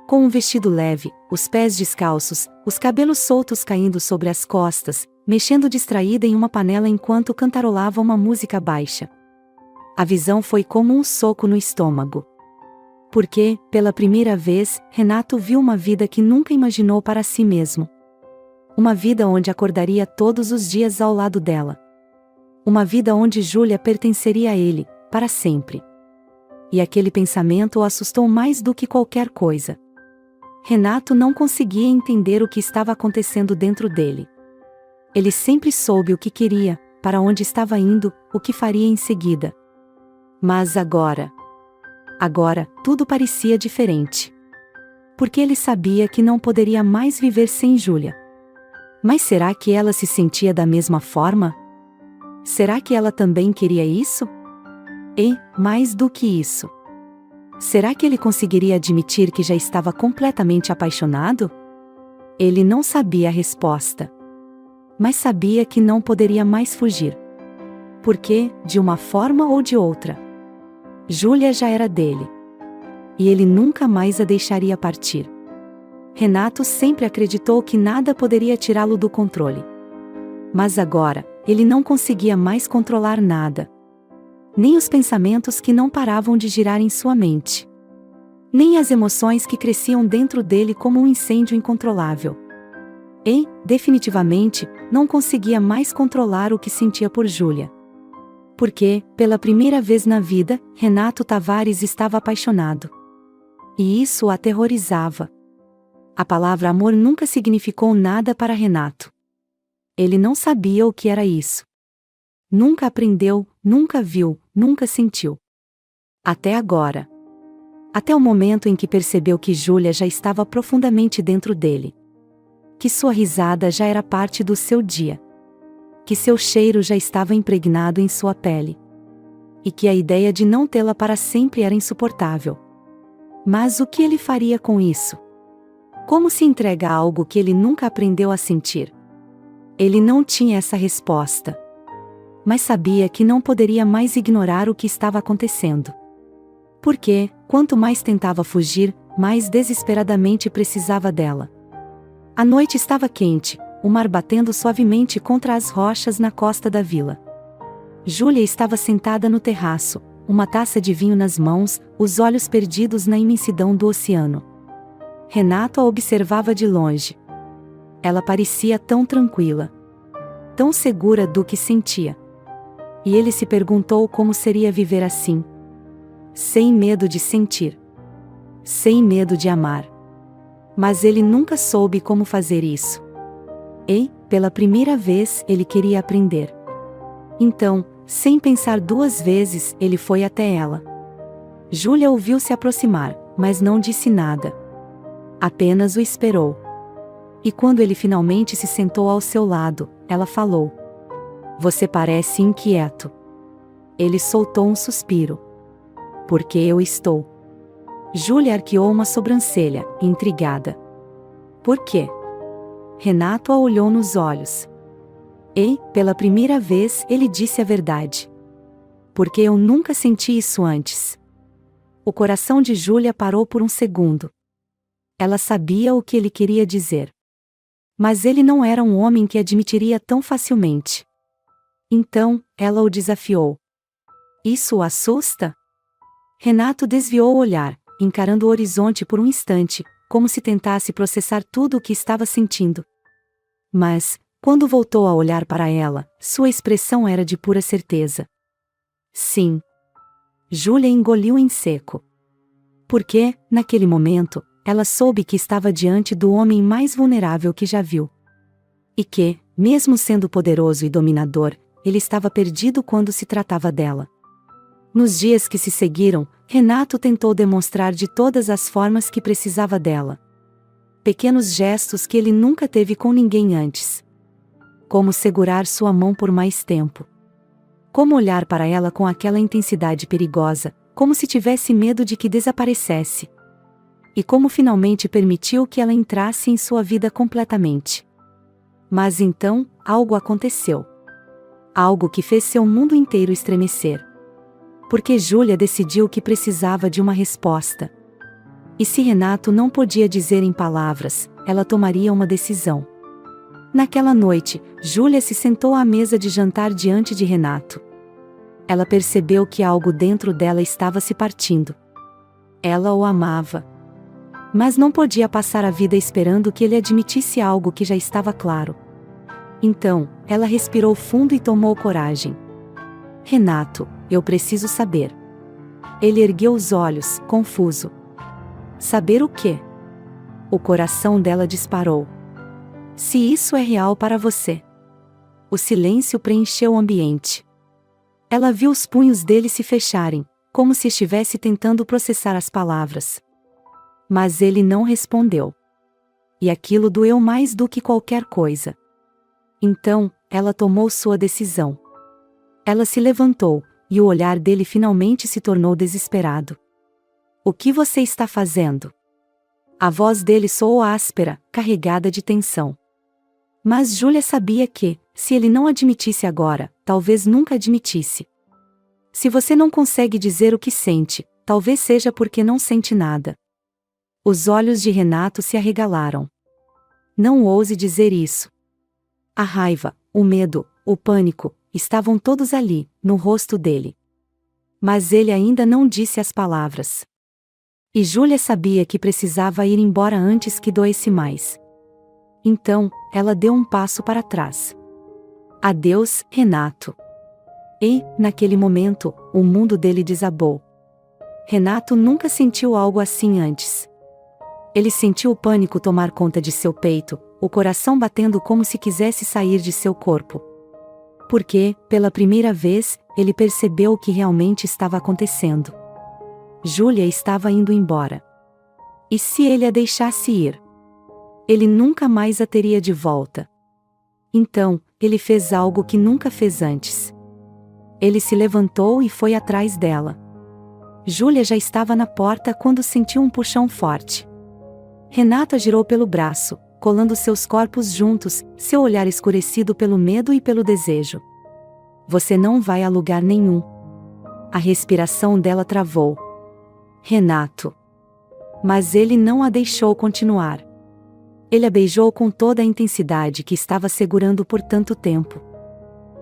Com um vestido leve, os pés descalços, os cabelos soltos caindo sobre as costas, mexendo distraída em uma panela enquanto cantarolava uma música baixa. A visão foi como um soco no estômago. Porque, pela primeira vez, Renato viu uma vida que nunca imaginou para si mesmo. Uma vida onde acordaria todos os dias ao lado dela. Uma vida onde Júlia pertenceria a ele, para sempre. E aquele pensamento o assustou mais do que qualquer coisa. Renato não conseguia entender o que estava acontecendo dentro dele. Ele sempre soube o que queria, para onde estava indo, o que faria em seguida. Mas agora, tudo parecia diferente. Porque ele sabia que não poderia mais viver sem Júlia. Mas será que ela se sentia da mesma forma? Será que ela também queria isso? E, mais do que isso, será que ele conseguiria admitir que já estava completamente apaixonado? Ele não sabia a resposta. Mas sabia que não poderia mais fugir. Porque, de uma forma ou de outra, Júlia já era dele. E ele nunca mais a deixaria partir. Renato sempre acreditou que nada poderia tirá-lo do controle. Mas agora, ele não conseguia mais controlar nada. Nem os pensamentos que não paravam de girar em sua mente. Nem as emoções que cresciam dentro dele como um incêndio incontrolável. E, definitivamente, não conseguia mais controlar o que sentia por Júlia. Porque, pela primeira vez na vida, Renato Tavares estava apaixonado. E isso o aterrorizava. A palavra amor nunca significou nada para Renato. Ele não sabia o que era isso. Nunca aprendeu, nunca viu, nunca sentiu. Até agora. Até o momento em que percebeu que Júlia já estava profundamente dentro dele. Que sua risada já era parte do seu dia. Que seu cheiro já estava impregnado em sua pele. E que a ideia de não tê-la para sempre era insuportável. Mas o que ele faria com isso? Como se entrega a algo que ele nunca aprendeu a sentir? Ele não tinha essa resposta. Mas sabia que não poderia mais ignorar o que estava acontecendo. Porque, quanto mais tentava fugir, mais desesperadamente precisava dela. A noite estava quente, o mar batendo suavemente contra as rochas na costa da vila. Júlia estava sentada no terraço, uma taça de vinho nas mãos, os olhos perdidos na imensidão do oceano. Renato a observava de longe. Ela parecia tão tranquila, tão segura do que sentia. E ele se perguntou como seria viver assim. Sem medo de sentir. Sem medo de amar. Mas ele nunca soube como fazer isso. E, pela primeira vez, ele queria aprender. Então, sem pensar duas vezes, ele foi até ela. Júlia ouviu se aproximar, mas não disse nada. Apenas o esperou. E quando ele finalmente se sentou ao seu lado, ela falou: "Você parece inquieto." Ele soltou um suspiro. "Porque eu estou." Júlia arqueou uma sobrancelha, intrigada. "Por quê?" Renato a olhou nos olhos. E, pela primeira vez, ele disse a verdade. "Porque eu nunca senti isso antes." O coração de Júlia parou por um segundo. Ela sabia o que ele queria dizer. Mas ele não era um homem que admitiria tão facilmente. Então, ela o desafiou. "Isso o assusta?" Renato desviou o olhar, encarando o horizonte por um instante, como se tentasse processar tudo o que estava sentindo. Mas, quando voltou a olhar para ela, sua expressão era de pura certeza. "Sim." Júlia engoliu em seco. Porque, naquele momento, ela soube que estava diante do homem mais vulnerável que já viu. E que, mesmo sendo poderoso e dominador, ele estava perdido quando se tratava dela. Nos dias que se seguiram, Renato tentou demonstrar de todas as formas que precisava dela. Pequenos gestos que ele nunca teve com ninguém antes. Como segurar sua mão por mais tempo. Como olhar para ela com aquela intensidade perigosa, como se tivesse medo de que desaparecesse. E como finalmente permitiu que ela entrasse em sua vida completamente. Mas então, algo aconteceu. Algo que fez seu mundo inteiro estremecer. Porque Júlia decidiu que precisava de uma resposta. E se Renato não podia dizer em palavras, ela tomaria uma decisão. Naquela noite, Júlia se sentou à mesa de jantar diante de Renato. Ela percebeu que algo dentro dela estava se partindo. Ela o amava. Mas não podia passar a vida esperando que ele admitisse algo que já estava claro. Então, ela respirou fundo e tomou coragem. "Renato, eu preciso saber." Ele ergueu os olhos, confuso. "Saber o quê?" O coração dela disparou. "Se isso é real para você." O silêncio preencheu o ambiente. Ela viu os punhos dele se fecharem, como se estivesse tentando processar as palavras. Mas ele não respondeu. E aquilo doeu mais do que qualquer coisa. Então, ela tomou sua decisão. Ela se levantou, e o olhar dele finalmente se tornou desesperado. "O que você está fazendo?" A voz dele soou áspera, carregada de tensão. Mas Júlia sabia que, se ele não admitisse agora, talvez nunca admitisse. Se você não consegue dizer o que sente, talvez seja porque não sente nada. Os olhos de Renato se arregalaram. "Não ouse dizer isso." A raiva, o medo, o pânico, estavam todos ali, no rosto dele. Mas ele ainda não disse as palavras. E Júlia sabia que precisava ir embora antes que doesse mais. Então, ela deu um passo para trás. "Adeus, Renato." E, naquele momento, o mundo dele desabou. Renato nunca sentiu algo assim antes. Ele sentiu o pânico tomar conta de seu peito, o coração batendo como se quisesse sair de seu corpo. Porque, pela primeira vez, ele percebeu o que realmente estava acontecendo. Júlia estava indo embora. E se ele a deixasse ir? Ele nunca mais a teria de volta. Então, ele fez algo que nunca fez antes. Ele se levantou e foi atrás dela. Júlia já estava na porta quando sentiu um puxão forte. Renato a girou pelo braço, colando seus corpos juntos, seu olhar escurecido pelo medo e pelo desejo. Você não vai a lugar nenhum. A respiração dela travou. Renato. Mas ele não a deixou continuar. Ele a beijou com toda a intensidade que estava segurando por tanto tempo.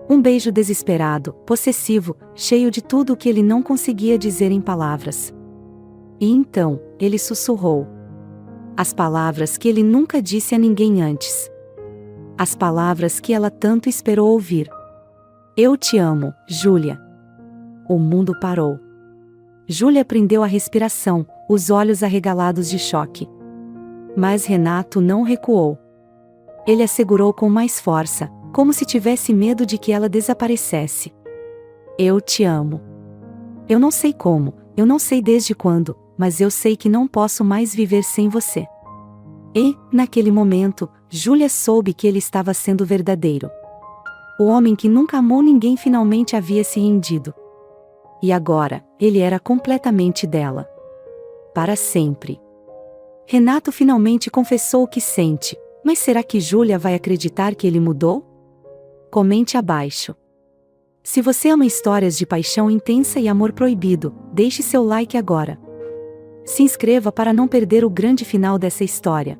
Um beijo desesperado, possessivo, cheio de tudo o que ele não conseguia dizer em palavras. E então, ele sussurrou. As palavras que ele nunca disse a ninguém antes. As palavras que ela tanto esperou ouvir. Eu te amo, Júlia. O mundo parou. Júlia prendeu a respiração, os olhos arregalados de choque. Mas Renato não recuou. Ele a segurou com mais força, como se tivesse medo de que ela desaparecesse. Eu te amo. Eu não sei como, eu não sei desde quando, mas eu sei que não posso mais viver sem você. E, naquele momento, Júlia soube que ele estava sendo verdadeiro. O homem que nunca amou ninguém finalmente havia se rendido. E agora, ele era completamente dela. Para sempre. Renato finalmente confessou o que sente, mas será que Júlia vai acreditar que ele mudou? Comente abaixo. Se você ama histórias de paixão intensa e amor proibido, deixe seu like agora. Se inscreva para não perder o grande final dessa história.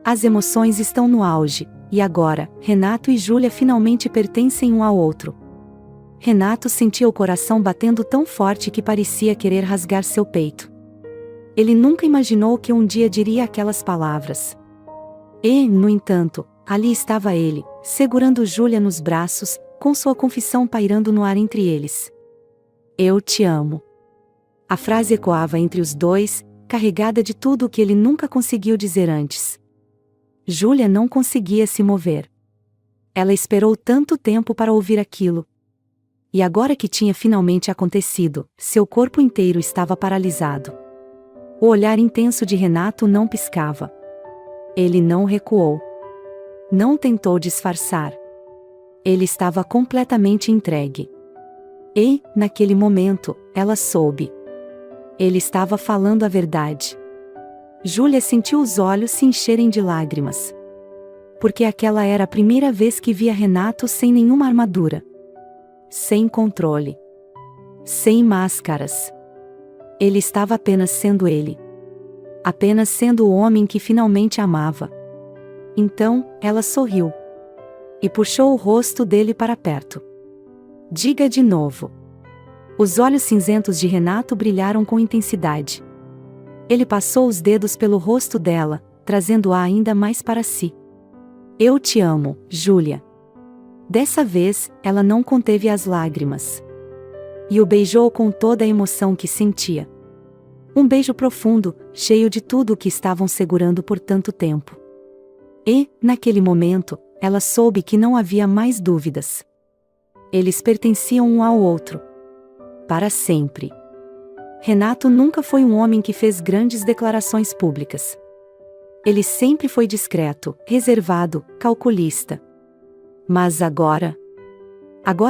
As emoções estão no auge, e agora, Renato e Júlia finalmente pertencem um ao outro. Renato sentia o coração batendo tão forte que parecia querer rasgar seu peito. Ele nunca imaginou que um dia diria aquelas palavras. E, no entanto, ali estava ele, segurando Júlia nos braços, com sua confissão pairando no ar entre eles. Eu te amo. A frase ecoava entre os dois, carregada de tudo o que ele nunca conseguiu dizer antes. Júlia não conseguia se mover. Ela esperou tanto tempo para ouvir aquilo. E agora que tinha finalmente acontecido, seu corpo inteiro estava paralisado. O olhar intenso de Renato não piscava. Ele não recuou. Não tentou disfarçar. Ele estava completamente entregue. E, naquele momento, ela soube. Ele estava falando a verdade. Júlia sentiu os olhos se encherem de lágrimas. Porque aquela era a primeira vez que via Renato sem nenhuma armadura. Sem controle. Sem máscaras. Ele estava apenas sendo ele. Apenas sendo o homem que finalmente amava. Então, ela sorriu. E puxou o rosto dele para perto. Diga de novo. Os olhos cinzentos de Renato brilharam com intensidade. Ele passou os dedos pelo rosto dela, trazendo-a ainda mais para si. Eu te amo, Júlia. Dessa vez, ela não conteve as lágrimas. E o beijou com toda a emoção que sentia. Um beijo profundo, cheio de tudo o que estavam segurando por tanto tempo. E, naquele momento, ela soube que não havia mais dúvidas. Eles pertenciam um ao outro. Para sempre. Renato nunca foi um homem que fez grandes declarações públicas. Ele sempre foi discreto, reservado, calculista. Mas agora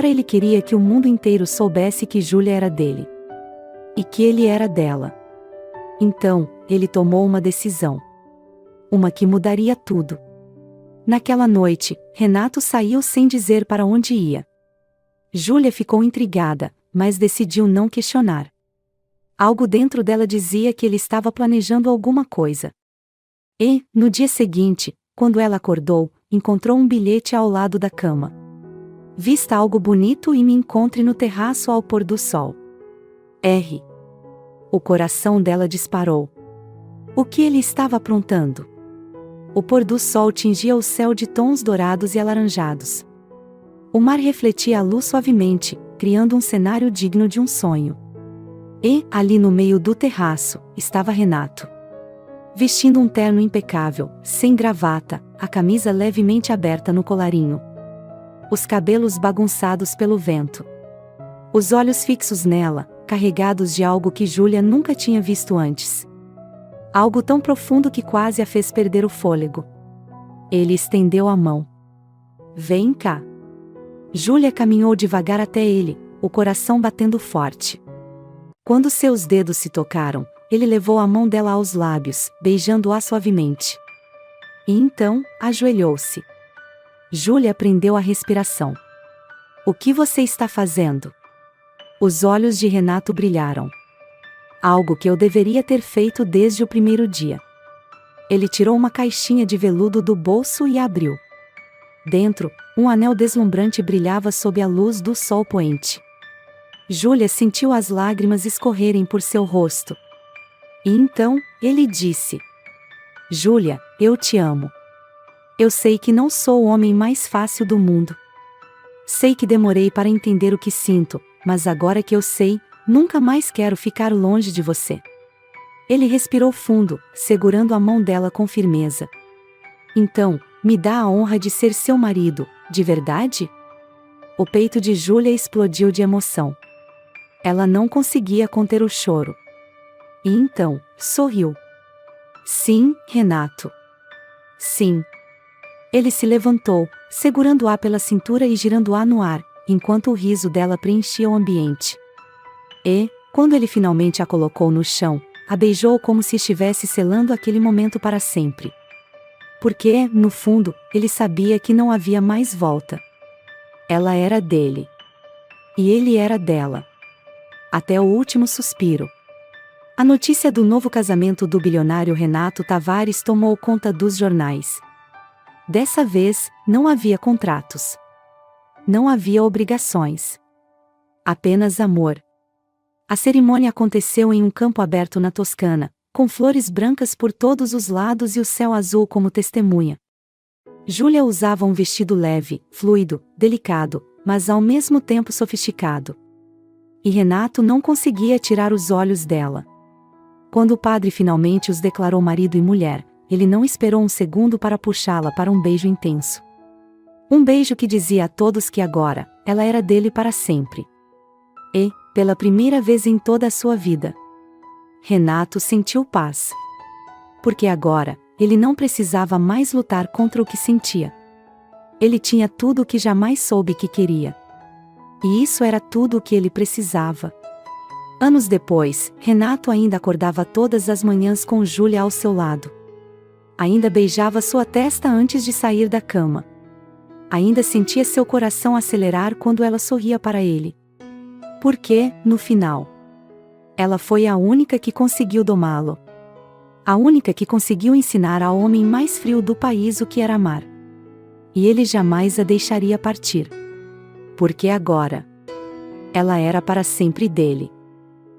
ele queria que o mundo inteiro soubesse que Júlia era dele. E que ele era dela. Então, ele tomou uma decisão. Uma que mudaria tudo. Naquela noite, Renato saiu sem dizer para onde ia. Júlia ficou intrigada, mas decidiu não questionar. Algo dentro dela dizia que ele estava planejando alguma coisa. E, no dia seguinte, quando ela acordou, encontrou um bilhete ao lado da cama. Vista algo bonito e me encontre no terraço ao pôr do sol. R. O coração dela disparou. O que ele estava aprontando? O pôr do sol tingia o céu de tons dourados e alaranjados. O mar refletia a luz suavemente, criando um cenário digno de um sonho. E, ali no meio do terraço, estava Renato. Vestindo um terno impecável, sem gravata, a camisa levemente aberta no colarinho. Os cabelos bagunçados pelo vento. Os olhos fixos nela, carregados de algo que Júlia nunca tinha visto antes. Algo tão profundo que quase a fez perder o fôlego. Ele estendeu a mão. Vem cá. Júlia caminhou devagar até ele, o coração batendo forte. Quando seus dedos se tocaram, ele levou a mão dela aos lábios, beijando-a suavemente. E então, ajoelhou-se. Júlia prendeu a respiração. O que você está fazendo? Os olhos de Renato brilharam. Algo que eu deveria ter feito desde o primeiro dia. Ele tirou uma caixinha de veludo do bolso e abriu. Dentro, um anel deslumbrante brilhava sob a luz do sol poente. Júlia sentiu as lágrimas escorrerem por seu rosto. E então, ele disse: Júlia, eu te amo. Eu sei que não sou o homem mais fácil do mundo. Sei que demorei para entender o que sinto, mas agora que eu sei, nunca mais quero ficar longe de você. Ele respirou fundo, segurando a mão dela com firmeza. Então, me dá a honra de ser seu marido, de verdade? O peito de Júlia explodiu de emoção. Ela não conseguia conter o choro. E então, sorriu. Sim, Renato. Sim. Ele se levantou, segurando-a pela cintura e girando-a no ar, enquanto o riso dela preenchia o ambiente. E, quando ele finalmente a colocou no chão, a beijou como se estivesse selando aquele momento para sempre. Porque, no fundo, ele sabia que não havia mais volta. Ela era dele. E ele era dela. Até o último suspiro. A notícia do novo casamento do bilionário Renato Tavares tomou conta dos jornais. Dessa vez, não havia contratos. Não havia obrigações. Apenas amor. A cerimônia aconteceu em um campo aberto na Toscana, com flores brancas por todos os lados e o céu azul como testemunha. Júlia usava um vestido leve, fluido, delicado, mas ao mesmo tempo sofisticado. E Renato não conseguia tirar os olhos dela. Quando o padre finalmente os declarou marido e mulher, ele não esperou um segundo para puxá-la para um beijo intenso. Um beijo que dizia a todos que agora, ela era dele para sempre. E, pela primeira vez em toda a sua vida, Renato sentiu paz. Porque agora, ele não precisava mais lutar contra o que sentia. Ele tinha tudo o que jamais soube que queria. E isso era tudo o que ele precisava. Anos depois, Renato ainda acordava todas as manhãs com Júlia ao seu lado. Ainda beijava sua testa antes de sair da cama. Ainda sentia seu coração acelerar quando ela sorria para ele. Porque, no final, ela foi a única que conseguiu domá-lo. A única que conseguiu ensinar ao homem mais frio do país o que era amar. E ele jamais a deixaria partir. Porque agora, ela era para sempre dele.